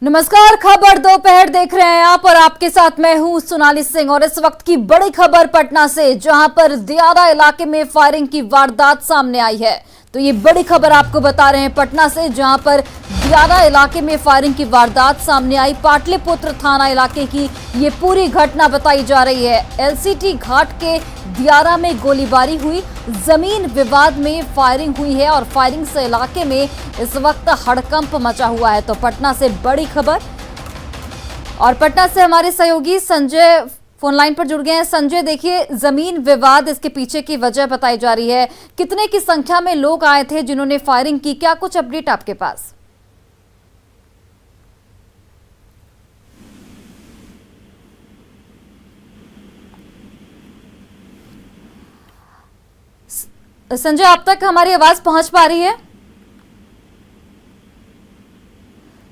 नमस्कार, खबर दोपहर देख रहे हैं आप और आपके साथ मैं हूं सोनाली सिंह। और इस वक्त की बड़ी खबर पटना से, जहां पर दियारा इलाके में फायरिंग की वारदात सामने आई है। तो ये बड़ी खबर आपको बता रहे हैं पटना से, जहां पर दियारा इलाके में फायरिंग की वारदात सामने आई। पाटलिपुत्र थाना इलाके की ये पूरी घटना बताई जा रही है। एलसीटी घाट के दियारा में गोलीबारी हुई, जमीन विवाद में फायरिंग हुई है और फायरिंग से इलाके में इस वक्त हड़कंप मचा हुआ है। तो पटना से बड़ी खबर, और पटना से हमारे सहयोगी संजय फोन लाइन पर जुड़ गए हैं। संजय, देखिए, जमीन विवाद, इसके पीछे की वजह बताई जा रही है। कितने की संख्या में लोग आए थे जिन्होंने फायरिंग की, क्या कुछ अपडेट आपके पास? संजय, आप तक हमारी आवाज पहुंच पा रही है?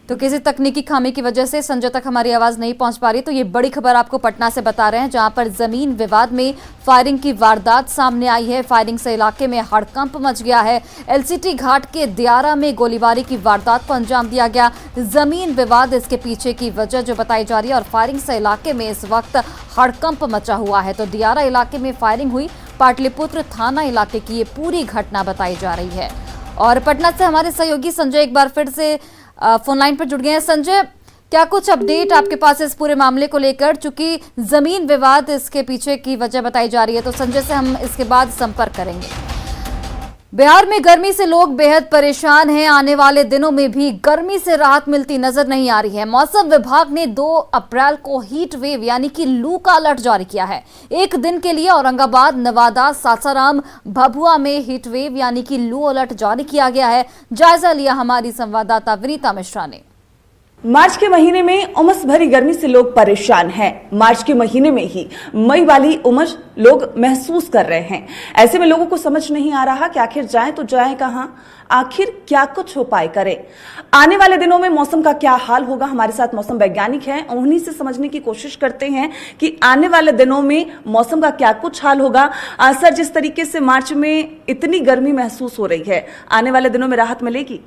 तो किसी तकनीकी खामी की वजह से संजय तक हमारी आवाज नहीं पहुंच पा रही। तो ये बड़ी खबर आपको पटना से बता रहे हैं, जहां पर जमीन विवाद में फायरिंग की वारदात सामने आई है। फायरिंग से इलाके में हड़कंप मच गया है। एलसीटी घाट के दियारा में गोलीबारी की वारदात को अंजाम दिया गया। जमीन विवाद इसके पीछे की वजह जो बताई जा रही है, और फायरिंग से इलाके में इस वक्त हड़कंप मचा हुआ है। तो दियारा इलाके में फायरिंग हुई, पाटलिपुत्र थाना इलाके की ये पूरी घटना बताई जा रही है। और पटना से हमारे सहयोगी संजय एक बार फिर से फोन लाइन पर जुड़ गए हैं। संजय, क्या कुछ अपडेट आपके पास इस पूरे मामले को लेकर? चूंकि जमीन विवाद इसके पीछे की वजह बताई जा रही है, तो संजय से हम इसके बाद संपर्क करेंगे। बिहार में गर्मी से लोग बेहद परेशान हैं। आने वाले दिनों में भी गर्मी से राहत मिलती नजर नहीं आ रही है। मौसम विभाग ने 2 अप्रैल को हीट वेव यानी कि लू का अलर्ट जारी किया है। एक दिन के लिए औरंगाबाद, नवादा, सासाराम, भभुआ में हीट वेव यानी कि लू अलर्ट जारी किया गया है। जायजा लिया हमारी संवाददाता विनीता मिश्रा ने। मार्च के महीने में उमस भरी गर्मी से लोग परेशान हैं। मार्च के महीने में ही मई वाली उमस लोग महसूस कर रहे हैं। ऐसे में लोगों को समझ नहीं आ रहा कि आखिर जाएं तो जाएं कहां, आखिर क्या कुछ उपाय करें। आने वाले दिनों में मौसम का क्या हाल होगा, हमारे साथ मौसम वैज्ञानिक हैं, उन्हीं से समझने की कोशिश करते हैं कि आने वाले दिनों में मौसम का क्या कुछ हाल होगा। सर, जिस तरीके से मार्च में इतनी गर्मी महसूस हो रही है, आने वाले दिनों में राहत मिलेगी?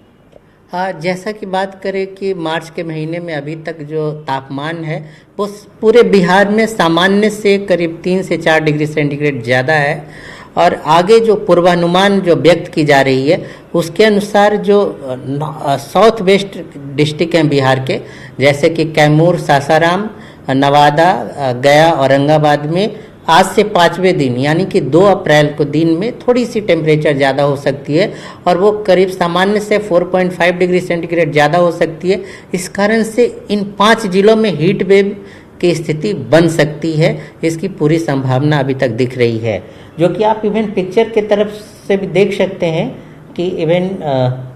हाँ, जैसा कि बात करें कि मार्च के महीने में अभी तक जो तापमान है वो पूरे बिहार में सामान्य से करीब 3 से 4 डिग्री सेंटीग्रेड ज़्यादा है। और आगे जो पूर्वानुमान जो व्यक्त की जा रही है उसके अनुसार जो साउथ वेस्ट डिस्ट्रिक्ट हैं बिहार के, जैसे कि कैमूर, सासाराम, नवादा, गया, औरंगाबाद में आज से 5वें दिन यानी कि 2 अप्रैल को दिन में थोड़ी सी टेम्परेचर ज़्यादा हो सकती है, और वो करीब सामान्य से 4.5 डिग्री सेंटीग्रेड ज़्यादा हो सकती है। इस कारण से इन 5 जिलों में हीट वेव की स्थिति बन सकती है। इसकी पूरी संभावना अभी तक दिख रही है, जो कि आप इवन पिक्चर के तरफ से भी देख सकते हैं कि इवन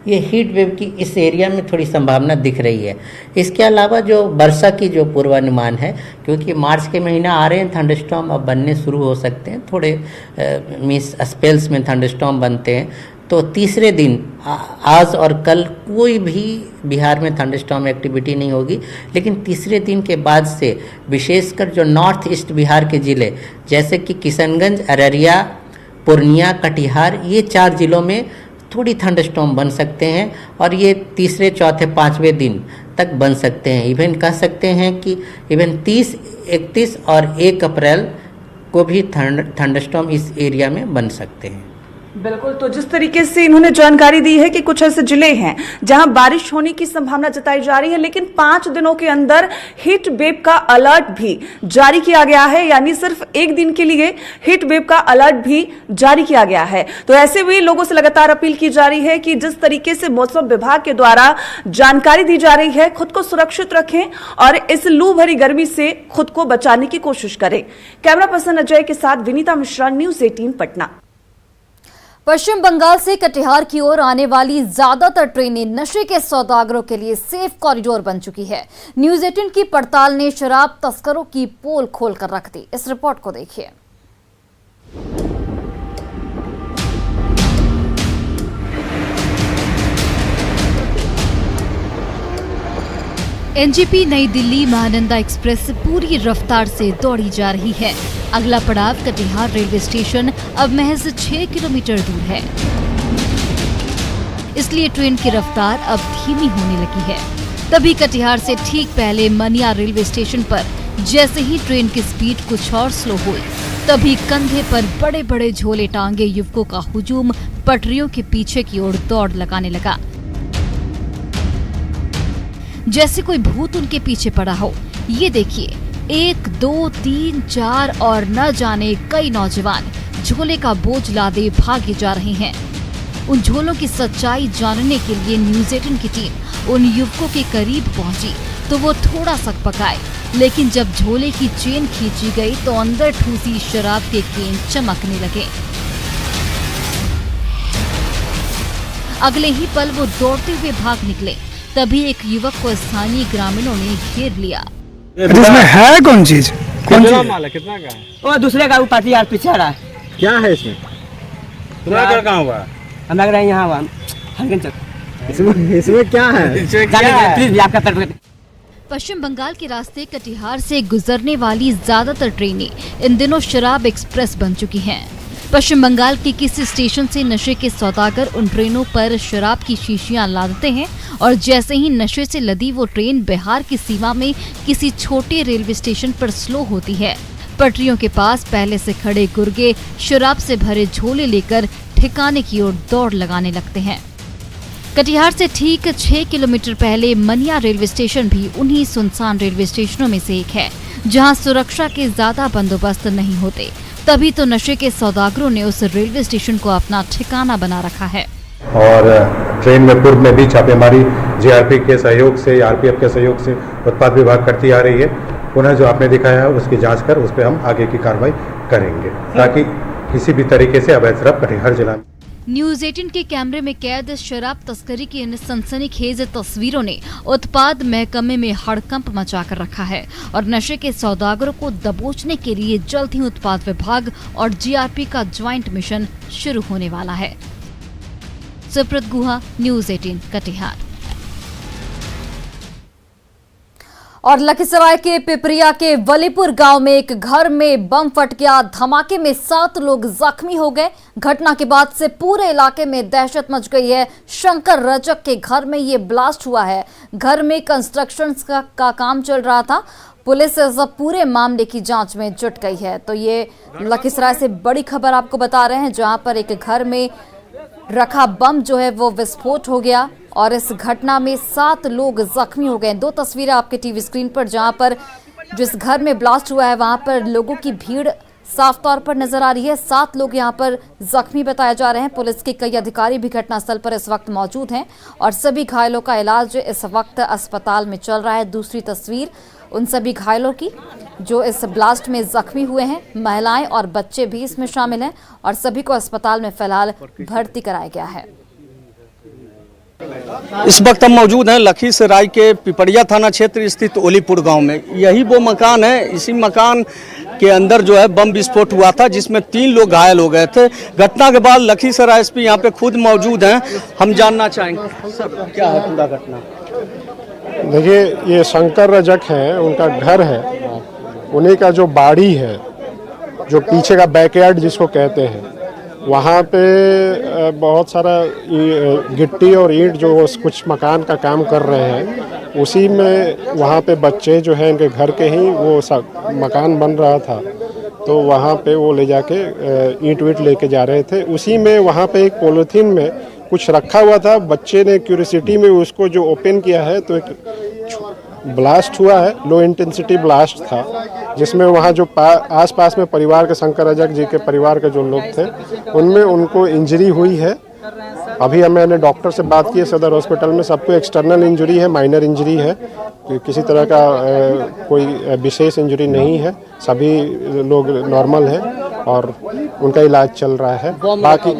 ये हीट वेव की इस एरिया में थोड़ी संभावना दिख रही है। इसके अलावा जो वर्षा की जो पूर्वानुमान है, क्योंकि मार्च के महीना आ रहे हैं, थंडरस्टॉर्म अब बनने शुरू हो सकते हैं। थोड़े मीन्स स्पेल्स में थंडरस्टॉर्म बनते हैं। तो तीसरे दिन आज और कल कोई भी बिहार में थंडरस्टॉर्म एक्टिविटी नहीं होगी, लेकिन तीसरे दिन के बाद से विशेषकर जो नॉर्थ ईस्ट बिहार के ज़िले जैसे कि किशनगंज, अररिया, पूर्णिया, कटिहार, ये 4 जिलों में थोड़ी थंडरस्टॉर्म बन सकते हैं। और ये तीसरे, चौथे, 5वें दिन तक बन सकते हैं। इवन कह सकते हैं कि इवन 30, 31 और 1 अप्रैल को भी थंडरस्टॉर्म इस एरिया में बन सकते हैं। बिल्कुल, तो जिस तरीके से इन्होंने जानकारी दी है कि कुछ ऐसे जिले हैं जहां बारिश होने की संभावना जताई जा रही है, लेकिन 5 दिनों के अंदर हीट वेव का अलर्ट भी जारी किया गया है, यानी सिर्फ एक दिन के लिए हीट वेव का अलर्ट भी जारी किया गया है। तो ऐसे में लोगों से लगातार अपील की जा रही है कि जिस तरीके से मौसम विभाग के द्वारा जानकारी दी जा रही है, खुद को सुरक्षित रखें और इस लू भरी गर्मी से खुद को बचाने की कोशिश करें। कैमरा पर्सन अजय के साथ विनीता मिश्रा, न्यूज़ 18 पटना। पश्चिम बंगाल से कटिहार की ओर आने वाली ज्यादातर ट्रेनें नशे के सौदागरों के लिए सेफ कॉरिडोर बन चुकी है। न्यूज़ 18 की पड़ताल ने शराब तस्करों की पोल खोलकर रख दी। इस रिपोर्ट को देखिए। एनजेपी नई दिल्ली महानंदा एक्सप्रेस पूरी रफ्तार से दौड़ी जा रही है। अगला पड़ाव कटिहार रेलवे स्टेशन अब महज 6 किलोमीटर दूर है, इसलिए ट्रेन की रफ्तार अब धीमी होने लगी है। तभी कटिहार से ठीक पहले मनिया रेलवे स्टेशन पर जैसे ही ट्रेन की स्पीड कुछ और स्लो हुई, तभी कंधे पर बड़े बड़े झोले टांगे युवकों का हुजूम पटरियों के पीछे की ओर दौड़ लगाने लगा, जैसे कोई भूत उनके पीछे पड़ा हो। ये देखिए, 1, 2, 3, 4 और न जाने कई नौजवान झोले का बोझ लादे भागे जा रहे हैं। उन झोलों की सच्चाई जानने के लिए न्यूज़ 18 की टीम उन युवकों के करीब पहुंची तो वो थोड़ा सकपकाए, लेकिन जब झोले की चेन खींची गई तो अंदर ठूसी शराब के केन चमकने लगे। अगले ही पल वो दौड़ते हुए भाग निकले। तभी एक युवक को स्थानीय ग्रामीणों ने घेर लिया। इसमें है कौन चीज? कितना माल है, कितना का है? वो दूसरे का ऊपर यार पीछे आ रहा है। क्या है इसमें? तुम्हारा घर कहाँ हुआ? हम लग रहा है यहाँ हुआ इसमें क्या है? प्लीज आपका तरफ। पश्चिम बंगाल के रास्ते कटिहार से गुजरने वाली ज्यादातर ट्रेनें इन दिनों शराब एक्सप्रेस बन चुकी हैं। पश्चिम बंगाल के किसी स्टेशन से नशे के सौदागर उन ट्रेनों पर शराब की शीशियां लादते हैं और जैसे ही नशे से लदी वो ट्रेन बिहार की सीमा में किसी छोटे रेलवे स्टेशन पर स्लो होती है, पटरियों के पास पहले से खड़े गुर्गे शराब से भरे झोले लेकर ठिकाने की ओर दौड़ लगाने लगते हैं। कटिहार से ठीक 6 किलोमीटर पहले मनिया रेलवे स्टेशन भी उन्हीं सुनसान रेलवे स्टेशनों में से एक है, जहां सुरक्षा के ज्यादा बंदोबस्त नहीं होते। तभी तो नशे के सौदागरों ने उस रेलवे स्टेशन को अपना ठिकाना बना रखा है। और ट्रेन में पूर्व में भी छापेमारी जीआरपी के सहयोग से, आरपीएफ के सहयोग से उत्पाद विभाग करती आ रही है। पुनः जो आपने दिखाया है उसकी जांच कर उस पर हम आगे की कार्रवाई करेंगे, ताकि किसी भी तरीके से अवैध शराब कटिहार जिला में। न्यूज़ 18 के कैमरे में कैद शराब तस्करी की इन सनसनीखेज तस्वीरों ने उत्पाद महकमे में हड़कंप मचाकर रखा है और नशे के सौदागरों को दबोचने के लिए जल्द ही उत्पाद विभाग और जीआरपी का ज्वाइंट मिशन शुरू होने वाला है। सुब्रत गुहा, न्यूज़ 18 कटिहार। और लखीसराय के पिपरिया के वलीपुर गांव में एक घर में बम फट गया। धमाके में 7 लोग जख्मी हो गए। घटना के बाद से पूरे इलाके में दहशत मच गई है। शंकर रजक के घर में ये ब्लास्ट हुआ है। घर में कंस्ट्रक्शन का काम चल रहा था। पुलिस इस पूरे मामले की जांच में जुट गई है। तो ये लखीसराय से बड़ी खबर आपको बता रहे हैं, जहां पर एक घर में रखा बम जो है वो विस्फोट हो गया और इस घटना में 7 लोग जख्मी हो गए। 2 तस्वीरें आपके टीवी स्क्रीन पर, जहां पर जिस घर में ब्लास्ट हुआ है वहां पर लोगों की भीड़ साफ तौर पर नजर आ रही है। 7 लोग यहां पर जख्मी बताए जा रहे हैं। पुलिस के कई अधिकारी भी घटनास्थल पर इस वक्त मौजूद हैं और सभी घायलों का इलाज इस वक्त अस्पताल में चल रहा है। दूसरी तस्वीर उन सभी घायलों की जो इस ब्लास्ट में जख्मी हुए हैं। महिलाएं और बच्चे भी इसमें शामिल हैं और सभी को अस्पताल में फिलहाल भर्ती कराया गया है। इस वक्त हम मौजूद हैं लखीसराय के पिपरिया थाना क्षेत्र स्थित ओलीपुर गांव में। यही वो मकान है। इसी मकान के अंदर जो है बम विस्फोट हुआ था, जिसमें 3 लोग घायल हो गए थे। घटना के बाद लखीसराय एसपी यहाँ पे खुद मौजूद हैं। हम जानना चाहेंगे सर, क्या है पूरा घटना? देखिए, ये शंकर रजक हैं, उनका घर है। उन्हीं का जो बाड़ी है, जो पीछे का बैकयार्ड जिसको कहते हैं, वहाँ पे बहुत सारा गिट्टी और ईंट जो कुछ मकान का काम कर रहे हैं, उसी में वहाँ पे बच्चे जो हैं इनके घर के ही वो मकान बन रहा था, तो वहाँ पे वो ले जाके ईंट वीट लेके जा रहे थे। उसी में वहाँ पे एक पॉलीथीन में कुछ रखा हुआ था। बच्चे ने क्यूरियोसिटी में उसको जो ओपन किया है तो एक ब्लास्ट हुआ है। लो इंटेंसिटी ब्लास्ट था, जिसमें वहाँ जो आसपास में परिवार के शंकर रजक जी के परिवार के जो लोग थे उनमें उनको इंजरी हुई है। अभी मैंने डॉक्टर से बात की है सदर हॉस्पिटल में। सबको एक्सटर्नल इंजरी है, माइनर इंजरी है, किसी तरह का कोई विशेष इंजरी नहीं है। सभी लोग नॉर्मल हैं और उनका इलाज चल रहा है। बाकी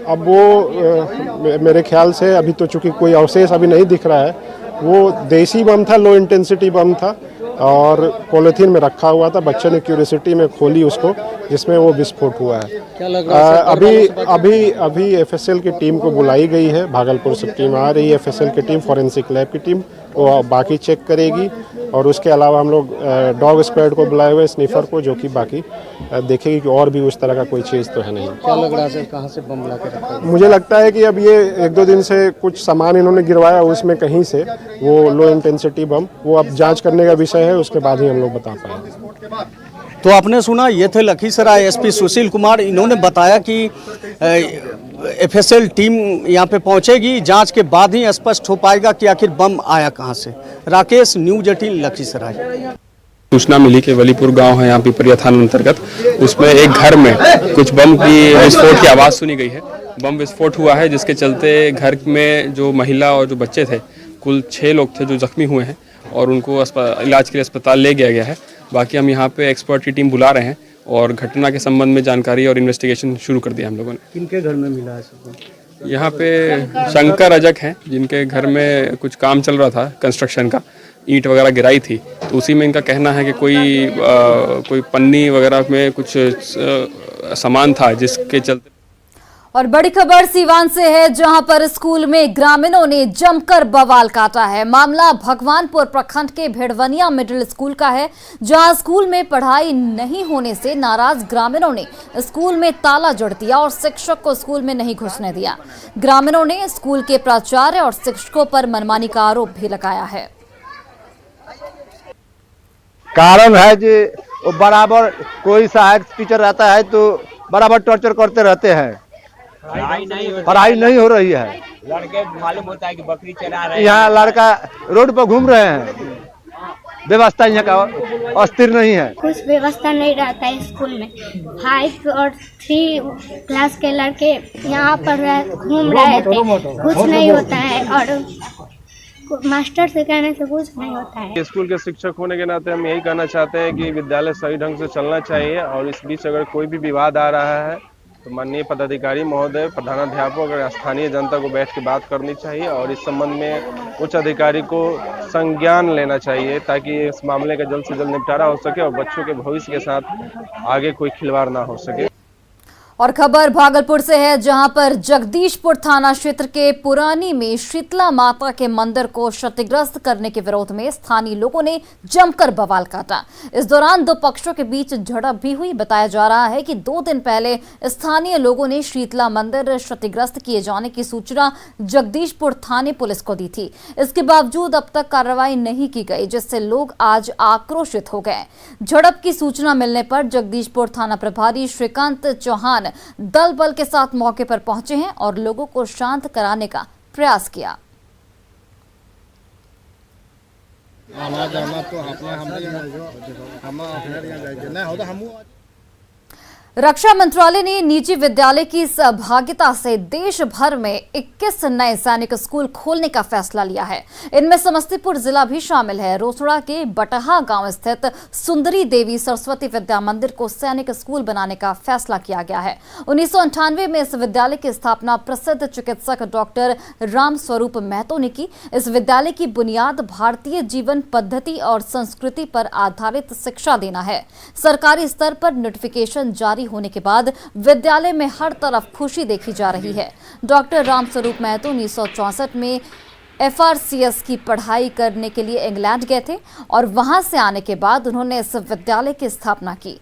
अब वो मेरे ख्याल से अभी तो चूँकि कोई अवशेष अभी नहीं दिख रहा है, वो देसी बम था, लो इंटेंसिटी बम था। और पॉलीथीन में रखा हुआ था। बच्चे ने क्यूरियोसिटी में खोली उसको, जिसमें वो विस्फोट हुआ है। क्या लग रहा है अभी एफएसएल की टीम को बुलाई गई है, भागलपुर से टीम आ रही है, एफएसएल की टीम, फॉरेंसिक लैब की टीम, वो बाकी चेक करेगी। और उसके अलावा हम लोग डॉग स्क्वाड को बुलाए हुए, स्निफर को, जो कि बाकी देखेगी कि और भी उस तरह का कोई चीज़ तो है नहीं। क्या लग रहा है कहाँ से बम ला के रखा है? मुझे लगता है कि अब ये 1-2 दिन से कुछ सामान इन्होंने गिरवाया, उसमें कहीं से वो लो इंटेंसिटी बम, वो अब जांच करने का विषय है, उसके बाद ही हम लोग बता पाएंगे। तो आपने सुना, ये थे लखीसराय एसपी सुशील कुमार। इन्होंने बताया कि एफएसएल टीम यहाँ पे पहुंचेगी, जांच के बाद ही स्पष्ट हो पाएगा कि आखिर बम आया कहां से। राकेश, न्यूज 18 लखीसराय। सूचना मिली कि वलीपुर गांव है यहाँ पिपरिया थाना अंतर्गत, उसमें एक घर में कुछ बम की विस्फोट की आवाज़ सुनी गई है। बम विस्फोट हुआ है, जिसके चलते घर में जो महिला और जो बच्चे थे, कुल 6 लोग थे जो जख्मी हुए हैं और उनको इलाज के लिए अस्पताल ले गया गया है। बाकी हम यहाँ पे एक्सपर्ट की टीम बुला रहे हैं और घटना के संबंध में जानकारी और इन्वेस्टिगेशन शुरू कर दिया हम लोगों ने। किनके घर में मिला है सब? यहाँ पे शंकर रजक हैं, जिनके घर में कुछ काम चल रहा था कंस्ट्रक्शन का, ईंट वगैरह गिराई थी, तो उसी में इनका कहना है कि कोई पन्नी वगैरह में कुछ सामान था, जिसके चलते। और बड़ी खबर सीवान से है, जहां पर स्कूल में ग्रामीणों ने जमकर बवाल काटा है। मामला भगवानपुर प्रखंड के भेड़वनिया मिडिल स्कूल का है, जहां स्कूल में पढ़ाई नहीं होने से नाराज ग्रामीणों ने स्कूल में ताला जड़ दिया और शिक्षक को स्कूल में नहीं घुसने दिया। ग्रामीणों ने स्कूल के प्राचार्य और शिक्षकों पर मनमानी का आरोप भी लगाया है। कारण है जी, वो बराबर कोई सहायक टीचर रहता है तो बराबर टॉर्चर करते रहते हैं, पढ़ाई नहीं हो रही है। लड़के मालूम होता है कि बकरी चरा रहे हैं, यहाँ लड़का रोड पर घूम रहे हैं, व्यवस्था यहाँ का अस्थिर नहीं है। कुछ व्यवस्था नहीं रहता है स्कूल में। 5 और 3 क्लास के लड़के यहाँ पर घूम रहे थे, कुछ नहीं होता है और मास्टर से कहने से कुछ नहीं होता है। स्कूल के शिक्षक होने के नाते हम यही कहना चाहते हैं कि विद्यालय सही ढंग से चलना चाहिए और इस बीच अगर कोई भी विवाद आ रहा है तो माननीय पदाधिकारी महोदय, प्रधानाध्यापक और स्थानीय जनता को बैठ के बात करनी चाहिए और इस संबंध में उच्च अधिकारी को संज्ञान लेना चाहिए, ताकि इस मामले का जल्द से जल्द निपटारा हो सके और बच्चों के भविष्य के साथ आगे कोई खिलवाड़ ना हो सके। और खबर भागलपुर से है, जहां पर जगदीशपुर थाना क्षेत्र के पुरानी में शीतला माता के मंदिर को क्षतिग्रस्त करने के विरोध में स्थानीय लोगों ने जमकर बवाल काटा। इस दौरान 2 पक्षों के बीच झड़प भी हुई। बताया जा रहा है कि 2 दिन पहले स्थानीय लोगों ने शीतला मंदिर क्षतिग्रस्त किए जाने की सूचना जगदीशपुर थाने पुलिस को दी थी। इसके बावजूद अब तक कार्रवाई नहीं की गई, जिससे लोग आज आक्रोशित हो गए। झड़प की सूचना मिलने पर जगदीशपुर थाना प्रभारी श्रीकांत चौहान दल बल के साथ मौके पर पहुंचे हैं और लोगों को शांत कराने का प्रयास किया। रक्षा मंत्रालय ने निजी विद्यालय की सहभागिता से देश भर में 21 नए सैनिक स्कूल खोलने का फैसला लिया है। इनमें समस्तीपुर जिला भी शामिल है। रोसड़ा के बटहा गांव स्थित सुंदरी देवी सरस्वती विद्या मंदिर को सैनिक स्कूल बनाने का फैसला किया गया है। 1998 में इस विद्यालय की स्थापना प्रसिद्ध चिकित्सक डॉक्टर राम स्वरूप महतो ने की। इस विद्यालय की बुनियाद भारतीय जीवन पद्धति और संस्कृति पर आधारित शिक्षा देना है। सरकारी स्तर पर नोटिफिकेशन जारी होने के बाद विद्यालय में हर तरफ खुशी देखी जा रही है। डॉक्टर रामस्वरूप महतो 1964 में FRCS की पढ़ाई करने के लिए इंग्लैंड गए थे और वहां से आने के बाद उन्होंने इस विद्यालय की स्थापना की।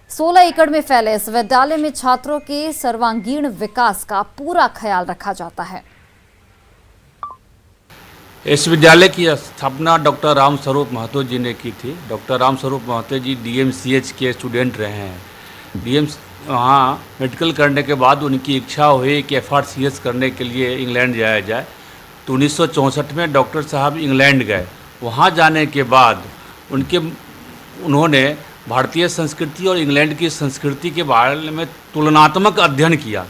16 एकड़ में फैले इस विद्यालय में छात्रों के सर्वांगीण विकास का पूरा ख्याल रखा जाता है। इस विद्यालय की स्थापना डॉक्टर रामस्वरूप महतो जी ने की थी। डॉक्टर रामस्वरूप महतो जी DMCH के स्टूडेंट रहे हैं। वहाँ मेडिकल करने के बाद उनकी इच्छा हुई कि FRCS करने के लिए इंग्लैंड जाया जाए, तो 1964 में डॉक्टर साहब इंग्लैंड गए। वहाँ जाने के बाद उन्होंने भारतीय संस्कृति और इंग्लैंड की संस्कृति के बारे में तुलनात्मक अध्ययन किया।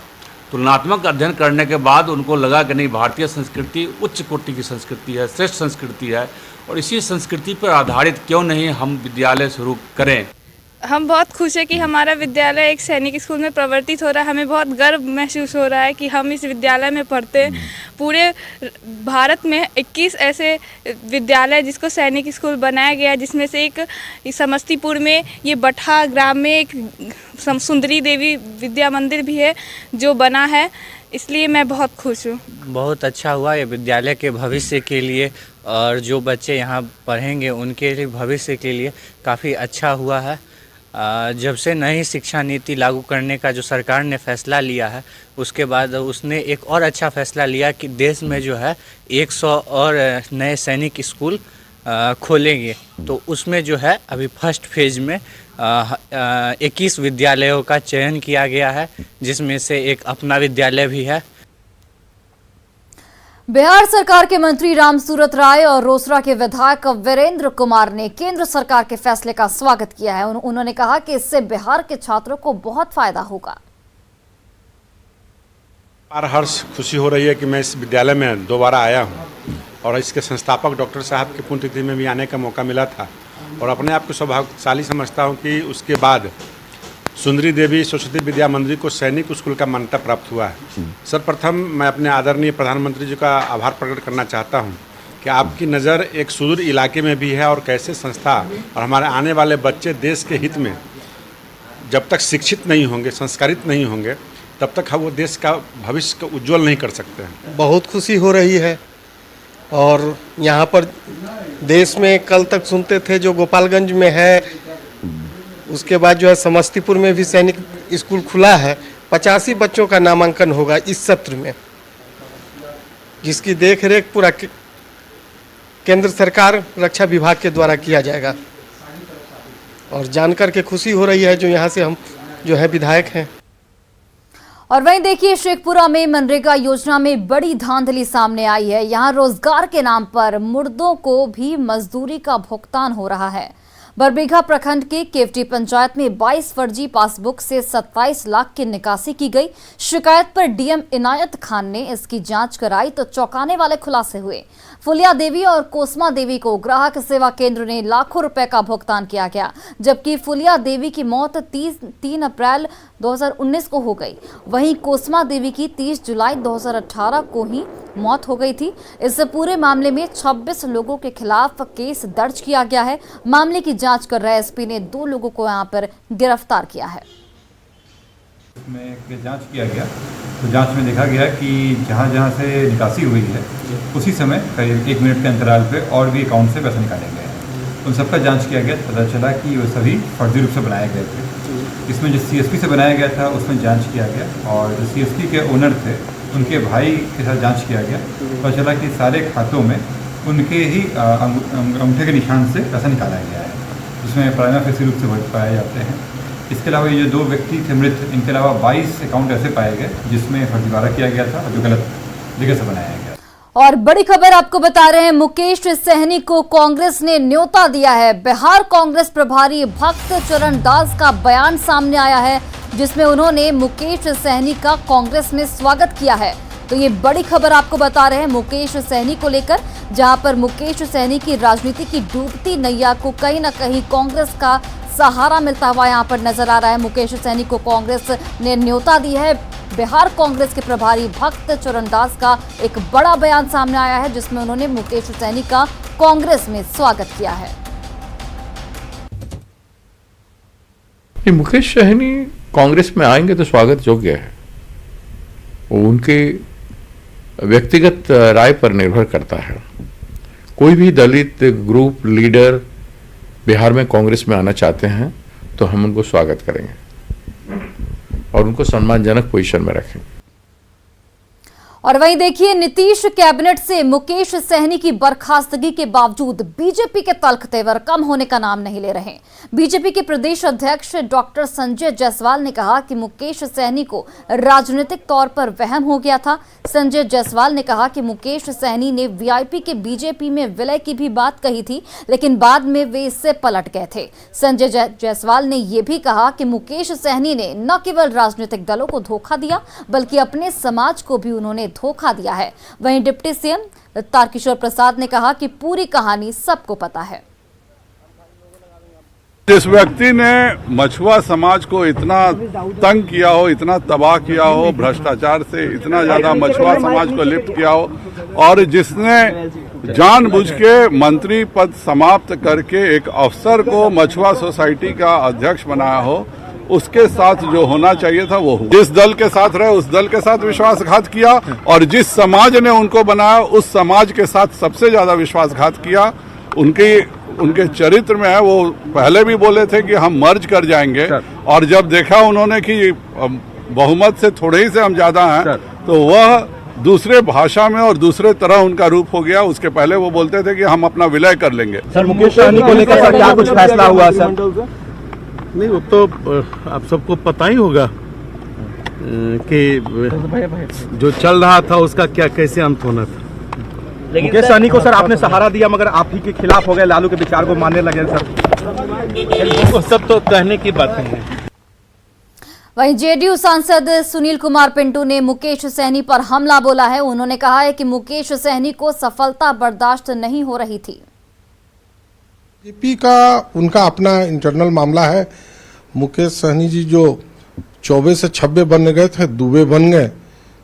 तुलनात्मक अध्ययन करने के बाद उनको लगा कि नहीं, भारतीय संस्कृति उच्च कोटि की संस्कृति है, श्रेष्ठ संस्कृति है और इसी संस्कृति पर आधारित क्यों नहीं हम विद्यालय शुरू करें। हम बहुत खुश है कि हमारा विद्यालय एक सैनिक स्कूल में परिवर्तित हो रहा है। हमें बहुत गर्व महसूस हो रहा है कि हम इस विद्यालय में पढ़ते हैं। पूरे भारत में 21 ऐसे विद्यालय जिसको सैनिक स्कूल बनाया गया, जिसमें से एक समस्तीपुर में ये बठा ग्राम में एक सुंदरी देवी विद्या मंदिर भी है जो बना है, इसलिए मैं बहुत खुश हूँ। बहुत अच्छा हुआ ये विद्यालय के भविष्य के लिए और जो बच्चे यहाँ पढ़ेंगे उनके लिए भविष्य के लिए काफ़ी अच्छा हुआ है। जब से नई शिक्षा नीति लागू करने का जो सरकार ने फैसला लिया है, उसके बाद उसने एक और अच्छा फैसला लिया कि देश में जो है 100 और नए सैनिक स्कूल खोलेंगे। तो उसमें जो है अभी फर्स्ट फेज में 21 विद्यालयों का चयन किया गया है, जिसमें से एक अपना विद्यालय भी है। बिहार सरकार के मंत्री रामसूरत राय और रोसड़ा के विधायक वीरेंद्र कुमार ने केंद्र सरकार के फैसले का स्वागत किया है। उन्होंने कहा कि इससे बिहार के छात्रों को बहुत फायदा होगा। हर्ष खुशी हो रही है कि मैं इस विद्यालय में दोबारा आया हूं और इसके संस्थापक डॉक्टर साहब की पुण्यतिथि में भी आने का मौका मिला था और अपने आप को सौभाग्यशाली समझता हूं कि उसके बाद सुंदरी देवी सरस्वती विद्या मंदिर को सैनिक स्कूल का मान्यता प्राप्त हुआ है। सर्वप्रथम मैं अपने आदरणीय प्रधानमंत्री जी का आभार प्रकट करना चाहता हूं कि आपकी नज़र एक सुदूर इलाके में भी है और कैसे संस्था और हमारे आने वाले बच्चे देश के हित में जब तक शिक्षित नहीं होंगे, संस्कारित नहीं होंगे, तब तक वो देश का भविष्य को उज्ज्वल नहीं कर सकते हैं। बहुत खुशी हो रही है और यहाँ पर देश में कल तक सुनते थे जो गोपालगंज में है, उसके बाद जो है समस्तीपुर में भी सैनिक स्कूल खुला है। 85 बच्चों का नामांकन होगा इस सत्र में, जिसकी देखरेख पूरा केंद्र सरकार रक्षा विभाग के द्वारा किया जाएगा और जानकर के खुशी हो रही है जो यहाँ से हम जो है विधायक हैं। और वहीं देखिए, शेखपुरा में मनरेगा योजना में बड़ी धांधली सामने आई है। यहाँ रोजगार के नाम पर मुर्दों को भी मजदूरी का भुगतान हो रहा है। बरबीघा प्रखंड के केवटी पंचायत में 22 फर्जी पासबुक से 27 लाख की निकासी की गई। शिकायत पर डीएम इनायत खान ने इसकी जांच कराई तो चौंकाने वाले खुलासे हुए। फुलिया देवी और कोसमा देवी को ग्राहक सेवा केंद्र ने लाखों रुपए का भुगतान किया गया, जबकि फुलिया देवी की मौत 3 अप्रैल 2019 को हो गई। वहीं कोसमा देवी की 30 जुलाई 2018 को ही मौत हो गई थी। इस पूरे मामले में 26 लोगों के खिलाफ केस दर्ज किया गया है। मामले की जांच कर रहे एसपी ने 2 लोगों को यहां पर गिरफ्तार किया है। इसमें जांच किया गया तो जांच में देखा गया कि जहां से निकासी हुई है उसी समय करीब 1 मिनट के अंतराल पे और भी अकाउंट से पैसे निकाले गए हैं। उन सबका जांच किया गया, पता चला कि वो सभी फर्जी रूप से बनाए गए थे। इसमें जो सीएसपी से बनाया गया था उसमें जांच किया गया और जो सीएसपी के ओनर थे उनके भाई के साथ जांच किया गया। पता चला कि सारे खातों में उनके ही अंगूठे के निशान से पैसा निकाला गया है, जिसमें प्राइमा फेसी रूप से पाए जाते हैं। इसके अलावा ये जो 2 व्यक्ति थे मृत, इनके अलावा 22 अकाउंट ऐसे पाए गए जिसमें फर्जीवाड़ा किया गया था और जो गलत जगह से बनाया गया। और बड़ी खबर आपको बता रहे हैं, मुकेश सहनी को कांग्रेस ने न्योता दिया है। बिहार कांग्रेस प्रभारी भक्त चरण दास का बयान सामने आया है, जिसमें उन्होंने मुकेश सहनी का कांग्रेस में स्वागत किया है। तो ये बड़ी खबर आपको बता रहे हैं मुकेश सहनी को लेकर, जहां पर मुकेश सहनी की राजनीति की डूबती नैया को कहीं ना कहीं कांग्रेस का सहारा मिलता हुआ यहां पर नजर आ रहा है। मुकेश सहनी को कांग्रेस ने न्योता दी है। बिहार कांग्रेस के प्रभारी भक्त चरण दास का एक बड़ा बयान सामने आया है, जिसमें उन्होंने मुकेश सहनी का कांग्रेस में स्वागत किया है। मुकेश सहनी कांग्रेस में आएंगे तो स्वागत योग्य है। उनके व्यक्तिगत राय पर निर्भर करता है। कोई भी दलित ग्रुप लीडर बिहार में कांग्रेस में आना चाहते हैं तो हम उनको स्वागत करेंगे और उनको सम्मानजनक पोजीशन में रखेंगे। और वहीं देखिए, नीतीश कैबिनेट से मुकेश सहनी की बर्खास्तगी के बावजूद बीजेपी के तल्ख तेवर कम होने का नाम नहीं ले रहे। बीजेपी के प्रदेश अध्यक्ष डॉक्टर संजय जायसवाल ने कहा कि मुकेश सहनी को राजनीतिक तौर पर वहम हो गया था। संजय जायसवाल ने कहा कि मुकेश सहनी ने वीआईपी के बीजेपी में विलय की भी बात कही थी, लेकिन बाद में वे इससे पलट गए थे। संजय जायसवाल ने यह भी कहा कि मुकेश सहनी ने न केवल राजनीतिक दलों को धोखा दिया, बल्कि अपने समाज को भी उन्होंने धोखा दिया है। वहीं डिप्टी सीएम तारकिशोर प्रसाद ने कहा कि पूरी कहानी सबको पता है। जिस व्यक्ति ने मछुआ समाज को इतना तंग किया हो, इतना तबाह किया हो, भ्रष्टाचार से इतना ज्यादा मछुआ समाज को लिप्त किया हो, और जिसने जानबूझ के मंत्री पद समाप्त करके एक अफसर को मछुआ सोसाइटी का अध्यक्ष बनाया हो, उसके साथ जो होना चाहिए था वो जिस दल के साथ रहे उस दल के साथ विश्वासघात किया, और जिस समाज ने उनको बनाया उस समाज के साथ सबसे ज्यादा विश्वासघात किया। उनके चरित्र में है, वो पहले भी बोले थे कि हम मर्ज कर जाएंगे, और जब देखा उन्होंने कि बहुमत से थोड़े ही से हम ज्यादा हैं, तो वह दूसरे भाषा में और दूसरे तरह उनका रूप हो गया। उसके पहले वो बोलते थे कि हम अपना विलय कर लेंगे। सर, मुकेश सहनी को लेकर सर क्या कुछ फैसला हुआ सर? नहीं, वो तो आप सबको पता ही होगा कि जो चल रहा था उसका क्या कैसे अंत होना था। मुकेश सहनी को सर आपने सहारा दिया, मगर आप ही के खिलाफ हो गए, लालू के विचार को मानने लगे सर। वो सब तो कहने की बातें हैं। वहीं जेडीयू सांसद सुनील कुमार पिंटू ने मुकेश सहनी पर हमला बोला है। उन्होंने कहा है कि मुकेश सहनी को सफलता बर्दाश्त नहीं हो रही थी। बीजेपी का उनका अपना इंटरनल मामला है। मुकेश सहनी जी जो 24 से 26 बन गए थे, दुबे बन गए,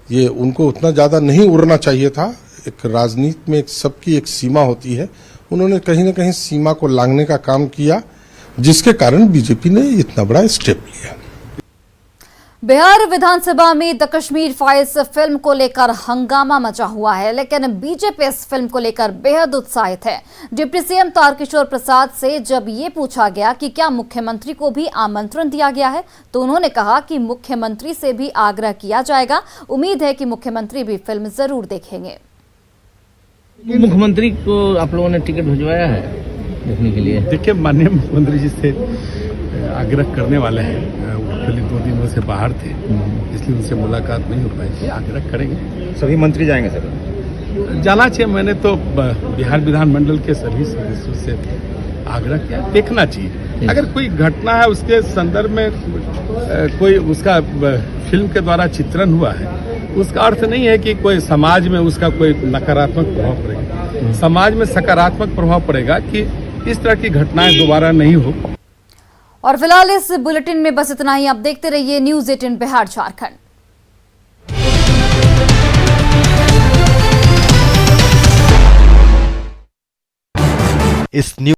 ये उनको उतना ज्यादा नहीं उड़ना चाहिए था। एक राजनीति में सबकी एक सीमा होती है, उन्होंने कहीं ना कहीं सीमा को लांघने का काम किया, जिसके कारण बीजेपी ने इतना बड़ा स्टेप लिया। बिहार विधानसभा में द कश्मीर फाइल्स फिल्म को लेकर हंगामा मचा हुआ है, लेकिन बीजेपी इस फिल्म को लेकर बेहद उत्साहित है। डिप्टी सीएम तारकिशोर प्रसाद से जब ये पूछा गया कि क्या मुख्यमंत्री को भी आमंत्रण दिया गया है, तो उन्होंने कहा कि मुख्यमंत्री से भी आग्रह किया जाएगा। उम्मीद है कि मुख्यमंत्री भी फिल्म जरूर देखेंगे। मुख्यमंत्री को आप लोगों ने टिकट भिजवाया है देखने के लिए? देखिए, माननीय मुख्यमंत्री जी से आग्रह करने वाले हैं। वो पिछले 2 दिनों से बाहर थे, इसलिए उनसे मुलाकात नहीं हो पाई। आग्रह करेंगे। सभी मंत्री जाएंगे सर? जाना चाहिए। मैंने तो बिहार विधानमंडल के सभी सदस्यों से आग्रह किया, देखना चाहिए। अगर कोई घटना है उसके संदर्भ में कोई उसका फिल्म के द्वारा चित्रण हुआ है, उसका अर्थ नहीं है कि कोई समाज में उसका कोई नकारात्मक प्रभाव पड़ेगा। समाज में सकारात्मक प्रभाव पड़ेगा कि इस तरह की घटनाएं दोबारा नहीं हो। और फिलहाल इस बुलेटिन में बस इतना ही। आप देखते रहिए न्यूज़ 18 बिहार झारखंड। इस न्यूज़